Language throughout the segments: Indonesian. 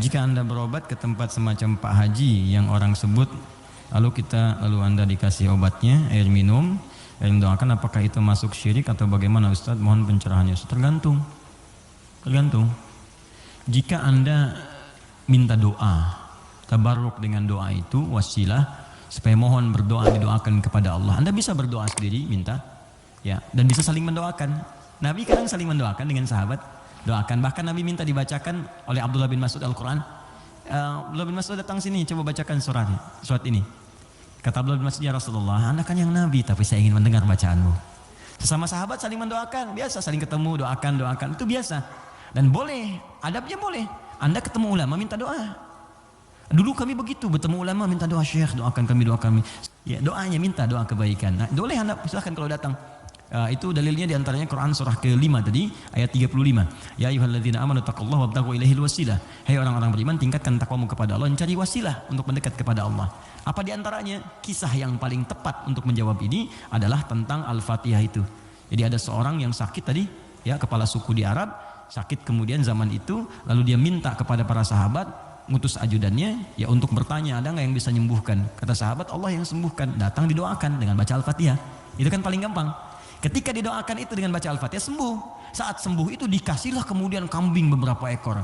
jika Anda berobat ke tempat semacam Pak Haji yang orang sebut, lalu Anda dikasih obatnya, air minum, yang mendoakan, apakah itu masuk syirik atau bagaimana Ustaz? Mohon pencerahannya. Tergantung. Jika Anda minta doa, tabarruk dengan doa itu wasilah supaya mohon berdoa, didoakan kepada Allah. Anda bisa berdoa sendiri, minta, ya, dan bisa saling mendoakan. Nabi kadang saling mendoakan dengan sahabat, doakan. Bahkan Nabi minta dibacakan oleh Abdullah bin Mas'ud Al-Quran. Abdullah bin Mas'ud datang sini, coba bacakan surat ini. Kata Abdullah bin Mas'ud, ya Rasulullah, Anda kan yang Nabi, tapi saya ingin mendengar bacaanmu. Sesama sahabat saling mendoakan, biasa, saling ketemu, doakan, itu biasa. Dan boleh, adabnya boleh. Anda ketemu ulama, minta doa. Dulu kami begitu, bertemu ulama, minta doa, Syekh, doakan kami. Ya, doanya minta doa kebaikan. Nah, boleh Anda, silahkan kalau datang. Itu dalilnya diantaranya Quran surah ke-5 tadi ayat 35. Ya ayyuhalladzina amanu taqullaha wabtaghu ilaihil wasilah. Hai orang-orang beriman, tingkatkan takwamu kepada Allah, cari wasilah untuk mendekat kepada Allah. Apa diantaranya? Kisah yang paling tepat untuk menjawab ini adalah tentang Al-Fatihah itu. Jadi ada seorang yang sakit tadi, ya, kepala suku di Arab, sakit kemudian zaman itu, lalu dia minta kepada para sahabat, ngutus ajudannya, ya, untuk bertanya ada nggak yang bisa menyembuhkan. Kata sahabat, Allah yang sembuhkan. Datang didoakan dengan baca Al-Fatihah. Itu kan paling gampang. Ketika didoakan itu dengan baca Al-Fatihah, sembuh. Saat sembuh itu dikasihlah kemudian kambing beberapa ekor.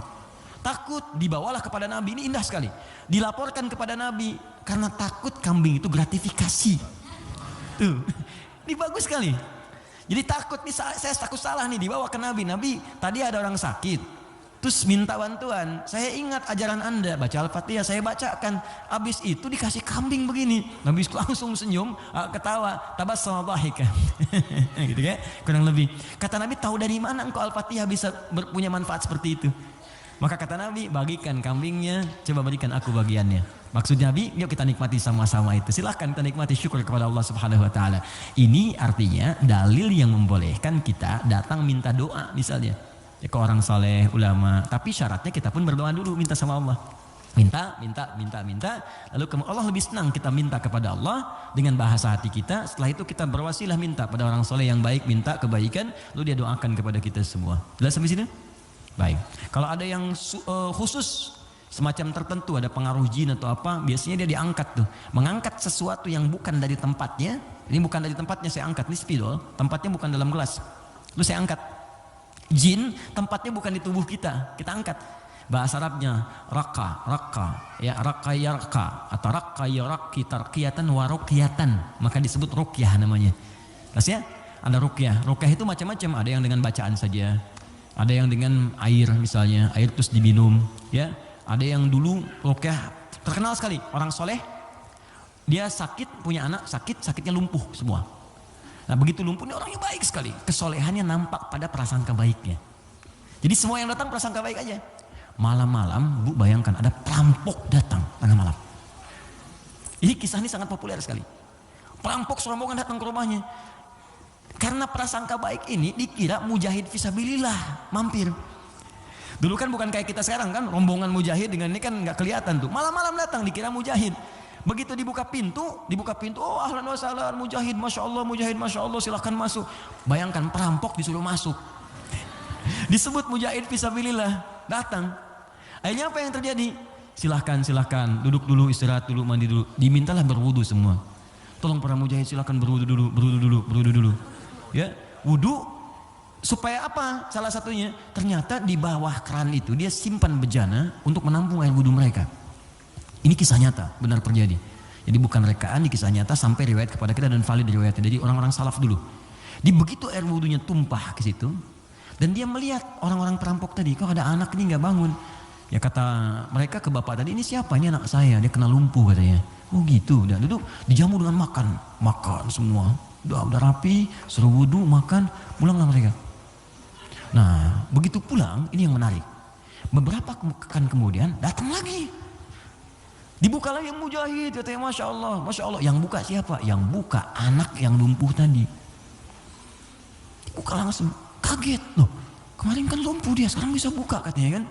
Takut, dibawalah kepada Nabi. Ini indah sekali. Dilaporkan kepada Nabi karena takut kambing itu gratifikasi. Tuh, ini bagus sekali. Jadi takut nih, saya takut salah nih, dibawa ke Nabi. Nabi, tadi ada orang sakit, terus minta bantuan. Saya ingat ajaran Anda, baca Al-Fatihah, saya bacakan. Habis itu dikasih kambing begini. Nabi langsung senyum, ketawa, tabassama dhahikan. Gitu ya, kurang lebih. Kata Nabi, tahu dari mana engkau Al-Fatihah bisa punya manfaat seperti itu? Maka kata Nabi, bagikan kambingnya, coba berikan aku bagiannya. Maksud Nabi, yuk kita nikmati sama-sama itu. Silahkan kita nikmati, syukur kepada Allah Subhanahu Wa Taala. Ini artinya dalil yang membolehkan kita datang minta doa misalnya. Ya, ke orang saleh, ulama, tapi syaratnya kita pun berdoa dulu, minta sama Allah, minta, lalu Allah lebih senang kita minta kepada Allah dengan bahasa hati kita. Setelah itu kita berwasilah minta pada orang saleh yang baik, minta kebaikan, lalu dia doakan kepada kita semua. Jelas sampai sini? Baik. Kalau ada yang khusus semacam tertentu, ada pengaruh jin atau apa, biasanya dia diangkat tuh, mengangkat sesuatu yang bukan dari tempatnya. Ini bukan dari tempatnya, saya angkat, ini spidol, tempatnya bukan dalam gelas, lalu saya angkat. Jin tempatnya bukan di tubuh kita angkat. Bahasa Arabnya raka, ya, raka atau raka yaraki tarqiyatan wa ruqyatan, maka disebut ruqyah namanya. Terus ya, ada ruqyah. Ruqyah itu macam-macam, ada yang dengan bacaan saja, ada yang dengan air misalnya, air terus diminum, ya. Ada yang dulu ruqyah terkenal sekali, orang soleh, dia sakit, punya anak sakitnya lumpuh semua. Nah, begitu lumpuh, ini orangnya baik sekali. Kesolehannya nampak pada prasangka baiknya. Jadi semua yang datang prasangka baik aja. Malam-malam, Bu, bayangkan ada perampok datang tengah malam. Ini kisah ini sangat populer sekali. Perampok serombongan datang ke rumahnya. Karena prasangka baik ini dikira mujahid fisabilillah mampir. Dulu kan bukan kayak kita sekarang kan, rombongan mujahid dengan ini kan nggak kelihatan tuh. Malam-malam datang dikira mujahid. Begitu dibuka pintu, oh ahlan wa sahlan mujahid, masya Allah, silahkan masuk. Bayangkan perampok disuruh masuk. Disebut mujahid fisabilillah, datang. Akhirnya apa yang terjadi? Silahkan, duduk dulu, istirahat dulu, mandi dulu. Dimintalah berwudu semua. Tolong para mujahid silahkan berwudu dulu. Ya, wudu supaya apa? Salah satunya, ternyata di bawah keran itu dia simpan bejana untuk menampung air wudu mereka. Ini kisah nyata, benar terjadi. Jadi bukan rekaan, di kisah nyata sampai riwayat kepada kita dan valid riwayatnya. Jadi orang-orang salaf dulu. Di begitu air wudunya tumpah ke situ, dan dia melihat orang-orang perampok tadi, kok ada anak ini nggak bangun. Ya kata mereka ke bapak tadi, ini siapa? Ini anak saya, dia kena lumpuh katanya. Oh gitu, udah duduk, dijamu dengan makan semua. Udah rapi, suruh wudu, makan, pulanglah mereka. Nah, begitu pulang, ini yang menarik. Beberapa pekan kemudian datang lagi. Dibuka lagi yang mujahid, katanya masya Allah. Yang buka siapa? Yang buka anak yang lumpuh tadi. Buka langsung, kaget loh. Kemarin kan lumpuh dia, sekarang bisa buka katanya kan.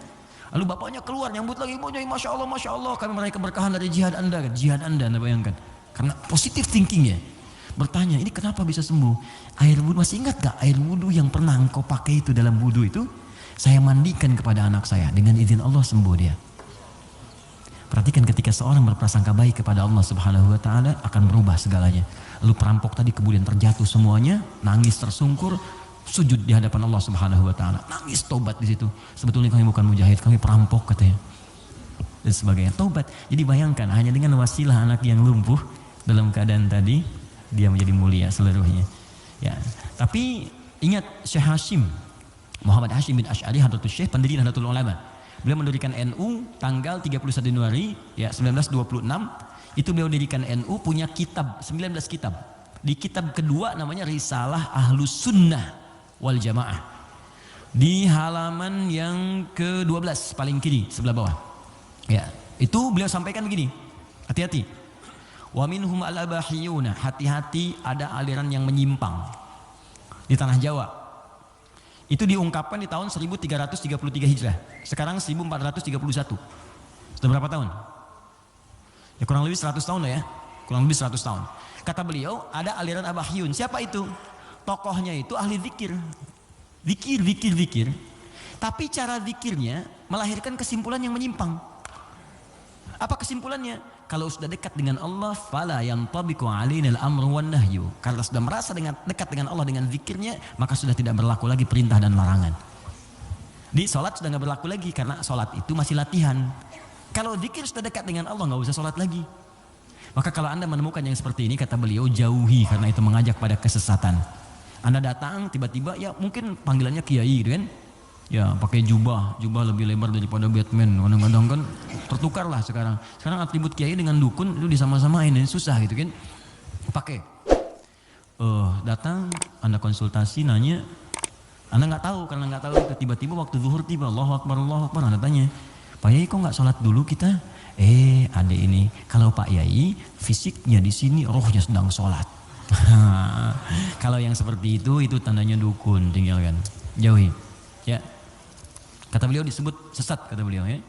Lalu bapaknya keluar nyambut lagi, masya Allah. Kami meraih keberkahan dari jihad anda, anda bayangkan. Karena positive thinking ya. Bertanya, ini kenapa bisa sembuh? Air wudhu, masih ingat gak air wudhu yang pernah engkau pakai itu dalam wudhu itu? Saya mandikan kepada anak saya, dengan izin Allah sembuh dia. Perhatikan ketika seorang berprasangka baik kepada Allah Subhanahu wa taala akan berubah segalanya. Lalu perampok tadi kemudian terjatuh semuanya, nangis tersungkur, sujud di hadapan Allah Subhanahu wa taala. Nangis tobat di situ. Sebetulnya kami bukan mujahid, kami perampok katanya. Dan sebagainya. Tobat. Jadi bayangkan hanya dengan wasilah anak yang lumpuh dalam keadaan tadi dia menjadi mulia seluruhnya. Ya. Tapi ingat Syekh Hashim Muhammad Hashim bin Asy'ari Hadratus Syekh pendiri Nahdlatul Ulama. Beliau mendirikan NU tanggal 31 Januari ya 1926. Itu beliau dirikan NU, punya kitab 19 kitab. Di kitab kedua namanya Risalah Ahlus Sunnah wal Jamaah. Di halaman yang ke-12 paling kiri sebelah bawah. Ya, itu beliau sampaikan begini. Hati-hati. Wa minhum al-abahiyuna, hati-hati ada aliran yang menyimpang di tanah Jawa. Itu diungkapkan di tahun 1333 Hijrah. Sekarang 1431. Sudah berapa tahun? Ya kurang lebih 100 tahun lah ya. Kurang lebih 100 tahun. Kata beliau, ada aliran Abahiyun. Siapa itu? Tokohnya itu ahli zikir. Zikir. Tapi cara zikirnya melahirkan kesimpulan yang menyimpang. Apa kesimpulannya? Kalau sudah dekat dengan Allah, fala yantabiqu alaina al-amru wan nahyu. Kalau sudah merasa dekat dengan Allah dengan zikirnya, maka sudah tidak berlaku lagi perintah dan larangan. Di sholat sudah nggak berlaku lagi karena sholat itu masih latihan. Kalau zikir sudah dekat dengan Allah, nggak usah sholat lagi. Maka kalau Anda menemukan yang seperti ini, kata beliau, jauhi karena itu mengajak pada kesesatan. Anda datang tiba-tiba, ya mungkin panggilannya kiai gitu kan? Ya pakai jubah lebih lebar daripada Batman. Kadang-kadang kan tertukar lah sekarang. Sekarang atribut kiai dengan dukun itu disama-samain, ini susah gitu kan. Pakai. Datang, Anda konsultasi, nanya. Anda nggak tahu, karena nggak tahu tiba-tiba waktu zuhur tiba, Allahu Akbar, Anda tanya, Pak Yai kok nggak sholat dulu kita? Ada ini. Kalau Pak Yai fisiknya di sini, rohnya sedang sholat. Kalau yang seperti itu tandanya dukun, tinggalkan, jauhi. Ya. Kata beliau disebut sesat, kata beliau ya.